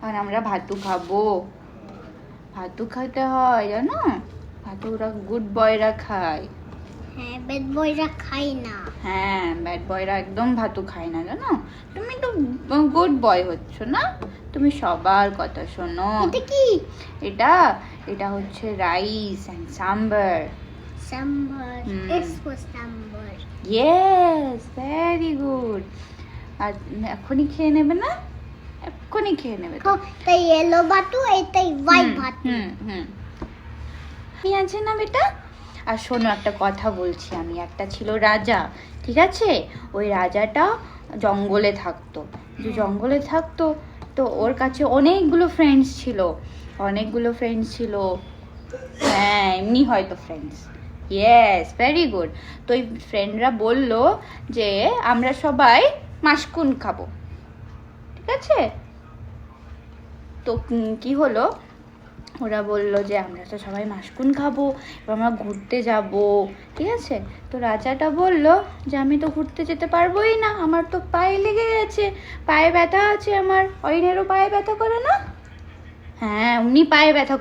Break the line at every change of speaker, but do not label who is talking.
আর আমরা ভাতু খাবো। ভাতু খেতে হয় জানো, ভাতু ওরা গুড বয়রা খায়।
হ্যাঁ, ব্যাড বয়রা খায় না।
হ্যাঁ, ব্যাড বয়রা একদম ভাতু খায় না জানো। তুমি তো গুড বয় হচ্ছ না, তুমি সবার কথা শোনো।
এটা কি?
এটা এটা হচ্ছে rice and sambar.
Sambar, S for sambar.
Yes, very good. আর এখনই খেয়ে নেবে না, এক্ষুনি খেয়ে নেবে তো।
তাই ইয়েলো ভাতু, এটাই হোয়াইট ভাতু।
কি আছে না বেটা? আর শোনো, একটা কথা বলছি আমি। একটা ছিল রাজা, ঠিক আছে? ওই রাজাটা জঙ্গলে থাকতো। যে জঙ্গলে থাকতো, তো ওর কাছে অনেকগুলো ফ্রেন্ডস ছিল। হ্যাঁ, এমনি হয়তো ফ্রেন্ডস। Yes, very good. তো ওই ফ্রেন্ডরা বললো যে আমরা সবাই মাশকুন খাবো, ঠিক আছে? তো কি হলো, ওরা বললো যে আমরা তো সবাই মাশকুন খাবো, এবার আমরা ঘুরতে যাব, ঠিক আছে? তো রাজাটা বললো যে আমি তো ঘুরতে যেতে পারবোই না, আমার তো পায়ে লেগে গেছে, পায়ে ব্যথা আছে আমার। অরিনেরও পায়ে ব্যথা করে না? হ্যাঁ, উনি পায়ে ব্যথা